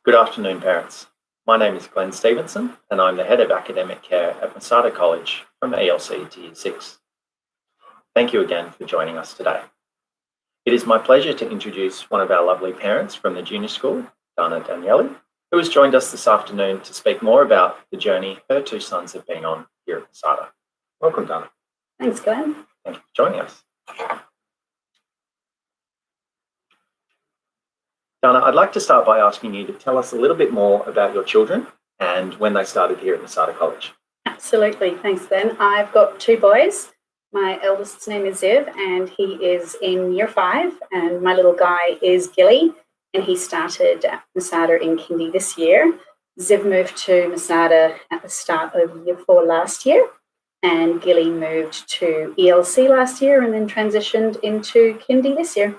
Good afternoon, parents. My name is Glenn Stephenson, and I'm the Head of Academic Care at Masada College from ELC to Year 6. Thank you again for joining us today. It is my pleasure to introduce one of our lovely parents from the junior school, Dana Daniele, who has joined us this afternoon to speak more about the journey her two sons have been on here at Masada. Welcome, Dana. Thanks, Glenn. Thank you for joining us. Dana, I'd like to start by asking you to tell us a little bit more about your children and when they started here at Masada College. Absolutely. Thanks, Glenn. I've got two boys. My eldest's name is Ziv, and he is in Year 5, and my little guy is Gilly, and he started at Masada in Kindy this year. Ziv moved to Masada at the start of Year 4 last year, and Gilly moved to ELC last year and then transitioned into Kindy this year.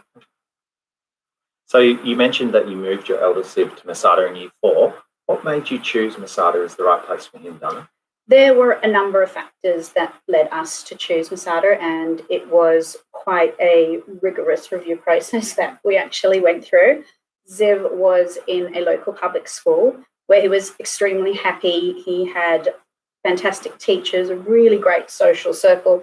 So you mentioned that you moved your eldest Ziv to Masada in Year 4. What made you choose Masada as the right place for him, Dana? There were a number of factors that led us to choose Masada, and it was quite a rigorous review process that we actually went through. Ziv was in a local public school where he was extremely happy. He had fantastic teachers, a really great social circle,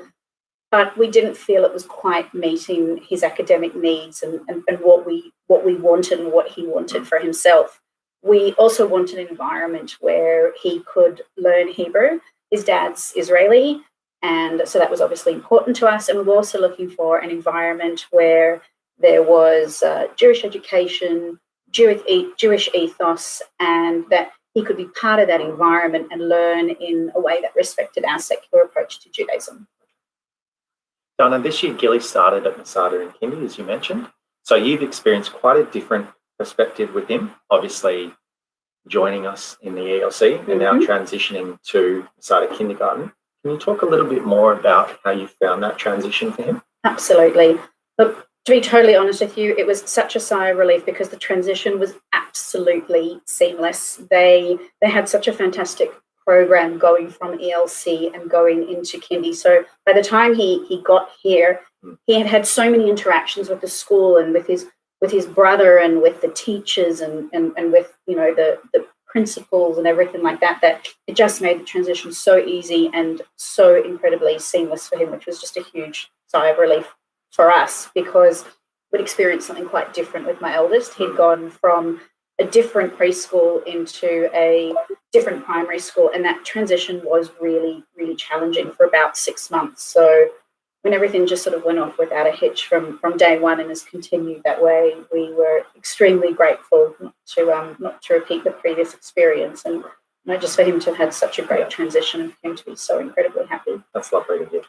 but we didn't feel it was quite meeting his academic needs and what we wanted and what he wanted for himself. We also wanted an environment where he could learn Hebrew. His dad's Israeli, and so that was obviously important to us. And we were also looking for an environment where there was Jewish education, Jewish ethos, and that he could be part of that environment and learn in a way that respected our secular approach to Judaism. Dana, this year Gilly started at Masada in Kindy, as you mentioned. So you've experienced quite a different perspective with him, obviously joining us in the ELC and now transitioning to Masada Kindergarten. Can you talk a little bit more about how you found that transition for him? Absolutely. Look, to be totally honest with you, it was such a sigh of relief because the transition was absolutely seamless. They had such a fantastic program going from ELC and going into Kindy. So by the time he got here, he had so many interactions with the school and with his brother and with the teachers and with, you know, the principals and everything like that, that it just made the transition so easy and so incredibly seamless for him, which was just a huge sigh of relief for us because we'd experienced something quite different with my eldest. He'd gone from a different preschool into a different primary school, and that transition was really, really challenging for about 6 months. So when everything just sort of went off without a hitch from day one and has continued that way, we were extremely grateful not to repeat the previous experience, and just for him to have had such a great transition and for him to be so incredibly happy. That's lovely to hear.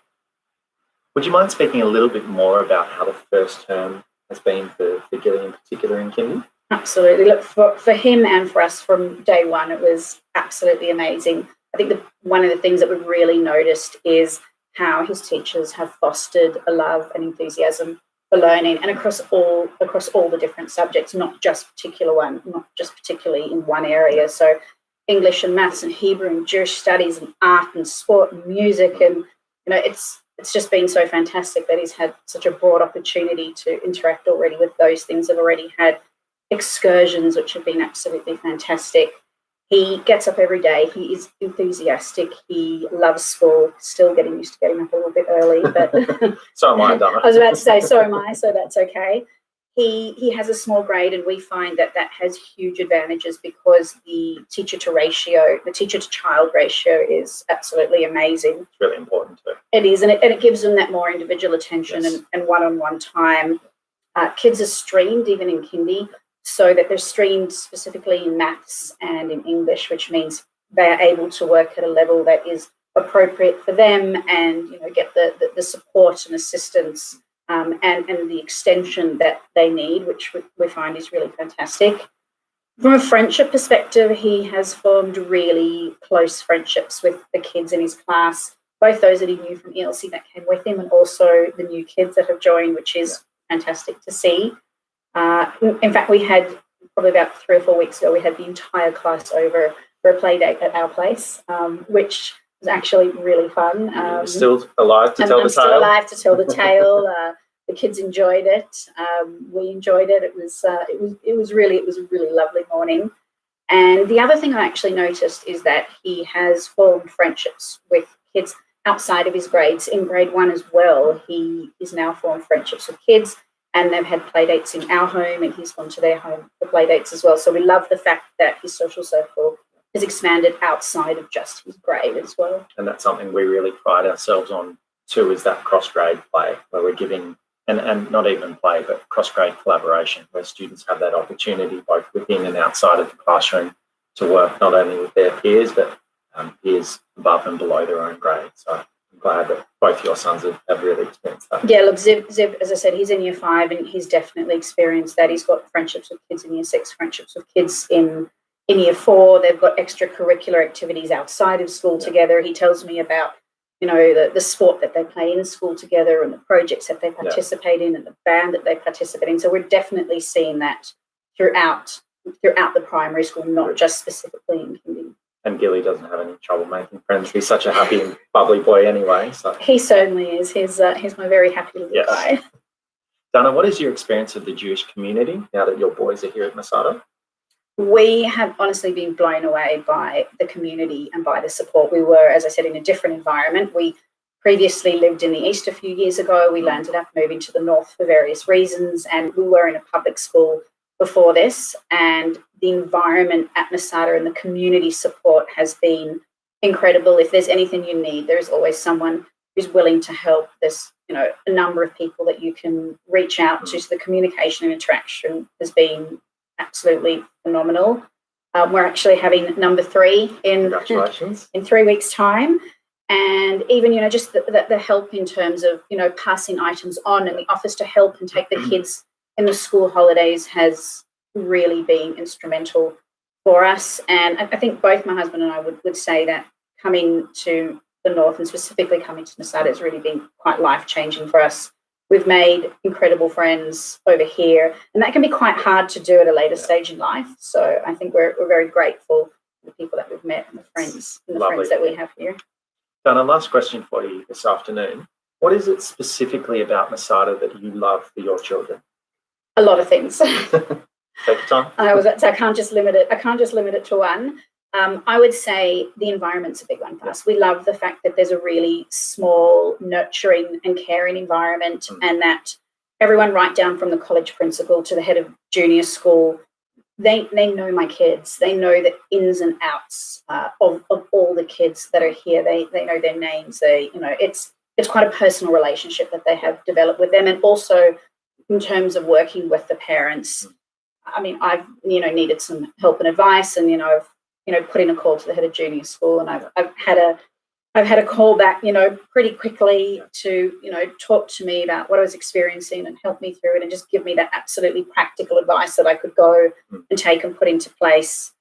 Would you mind speaking a little bit more about how the first term has been for Gilly in particular in Kindy? Absolutely. Look, for him and for us from day one, it was absolutely amazing. I think one of the things that we've really noticed is how his teachers have fostered a love and enthusiasm for learning, and across all the different subjects, not just particularly in one area. So English and maths and Hebrew and Jewish studies and art and sport and music, and it's just been so fantastic that he's had such a broad opportunity to interact already with those things. I've already had excursions which have been absolutely fantastic. He gets up every day. He is enthusiastic. He loves school. Still getting used to getting up a little bit early, but so am I, Donna. I was about to say so am I, so that's okay. He has a small grade, and we find that has huge advantages because the teacher to child ratio is absolutely amazing. It's really important too. It is, and it gives them that more individual attention. Yes. and one-on-one time. Kids are streamed even in Kindy, so that they're streamed specifically in maths and in English, which means they are able to work at a level that is appropriate for them and get the support and assistance and the extension that they need, which we find is really fantastic. From a friendship perspective, he has formed really close friendships with the kids in his class, both those that he knew from ELC that came with him and also the new kids that have joined, which is fantastic to see. In fact, we had probably about 3 or 4 weeks ago, we had the entire class over for a play date at our place, which was actually really fun. You're still alive to tell the tale? I'm still alive to tell the tale. The kids enjoyed it. We enjoyed it. It was a really lovely morning. And the other thing I actually noticed is that he has formed friendships with kids outside of his grades. In grade 1 as well, he is now formed friendships with kids, and they've had play dates in our home, and he's gone to their home for play dates as well. So we love the fact that his social circle has expanded outside of just his grade as well. And that's something we really pride ourselves on too, is that cross-grade play, where we're giving, and not even play, but cross-grade collaboration, where students have that opportunity both within and outside of the classroom to work not only with their peers, but peers above and below their own grade. So I'm glad that both your sons have really experienced that. Yeah, look, Ziv, as I said, he's in year 5 and he's definitely experienced that. He's got friendships with kids in year 6, friendships with kids in year 4. They've got extracurricular activities outside of school together. He tells me about, you know, the sport that they play in school together and the projects that they participate in and the band that they participate in. So we're definitely seeing that throughout the primary school, not just specifically in kindergarten. And Gilly doesn't have any trouble making friends. He's such a happy and bubbly boy anyway. So he certainly is. He's my very happy little guy. Dana, what is your experience of the Jewish community now that your boys are here at Masada? We have honestly been blown away by the community and by the support. We were, as I said, in a different environment. We previously lived in the east a few years ago. We landed up moving to the north for various reasons, and we were in a public school before this, and the environment at Masada and the community support has been incredible. If there's anything you need, there's always someone who's willing to help. There's, you know, a number of people that you can reach out to. So the communication and interaction has been absolutely phenomenal. We're actually having number 3 in 3 weeks' time. And even, you know, just the help in terms of, you know, passing items on and the offers to help and take the kids in the school holidays has really been instrumental for us. And I think both my husband and I would say that coming to the north and specifically coming to Masada has really been quite life-changing for us. We've made incredible friends over here, and that can be quite hard to do at a later stage in life. So I think we're very grateful for the people that we've met and the friends that we have here. Dana, last question for you this afternoon. What is it specifically about Masada that you love for your children? A lot of things. Take your time. I can't just limit it to one. I would say the environment's a big one for us. We love the fact that there's a really small, nurturing and caring environment, and that everyone right down from the college principal to the head of junior school, they know my kids. They know the ins and outs of all the kids that are here. They know their names. It's quite a personal relationship that they have developed with them. And also in terms of working with the parents, I mean, I've, needed some help and advice, and, I've put in a call to the head of junior school, and I've had a call back, pretty quickly to, talk to me about what I was experiencing and help me through it and just give me that absolutely practical advice that I could go and take and put into place.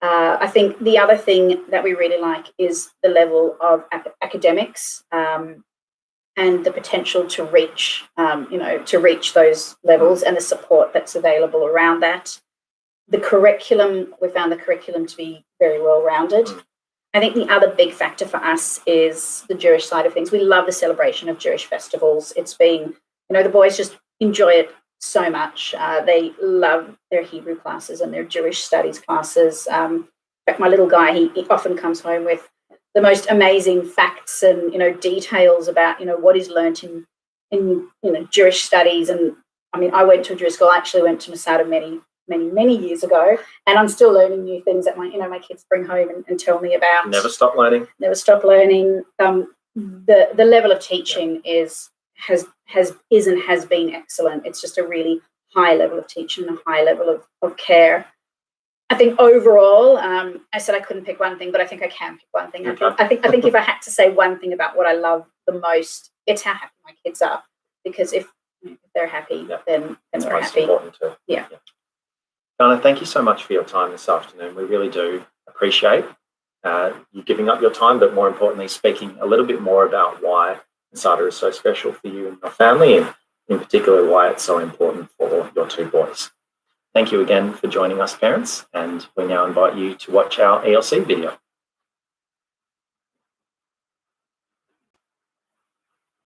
I think the other thing that we really like is the level of academics and the potential to reach, those levels and the support that's available around that. We found the curriculum to be very well-rounded. I think the other big factor for us is the Jewish side of things. We love the celebration of Jewish festivals. It's been, the boys just enjoy it so much. They love their Hebrew classes and their Jewish studies classes. In fact, my little guy, he often comes home with the most amazing facts and, details about, what is learnt in Jewish studies. And I mean, I went to a Jewish school. I actually went to Masada many years ago, and I'm still learning new things that my kids bring home and tell me about. Never stop learning. The level of teaching has been excellent. It's just a really high level of teaching and a high level of care. I think overall, I said I couldn't pick one thing, but I think I can pick one thing. I think if I had to say one thing about what I love the most, it's how happy my kids are. Because if they're happy, then we're happy. Yeah. Dana, thank you so much for your time this afternoon. We really do appreciate you giving up your time, but more importantly, speaking a little bit more about why Masada is so special for you and your family, and in particular, why it's so important for your 2 boys. Thank you again for joining us, parents, and we now invite you to watch our ELC video.